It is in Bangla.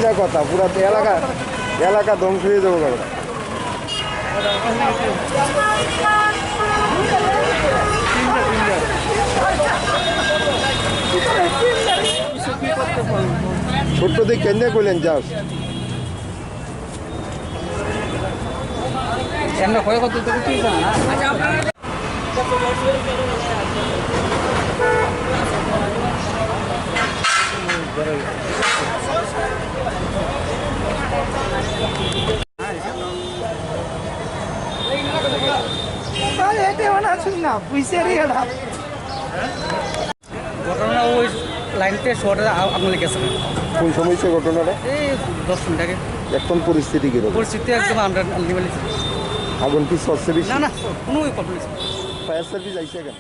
এটা কথা পুরা এলাকা এলাকা ধ্বংস হয়ে যাবো কথা। ছোট্ট দিক কেন্দ্রে করলেন যাস ঘটনা ওই লাইনতে শর্টে আগুন লেগেছে। কোন সময় সে ঘটনাটা? এই 10 মিনিট আগে। এখন পরিস্থিতি কিরকম? পরিস্থিতি একদম আমরা আগুন কি সরছে বেশি? না না কোনো কথা নেই। ফায়ার সার্ভিস আইসে কেন?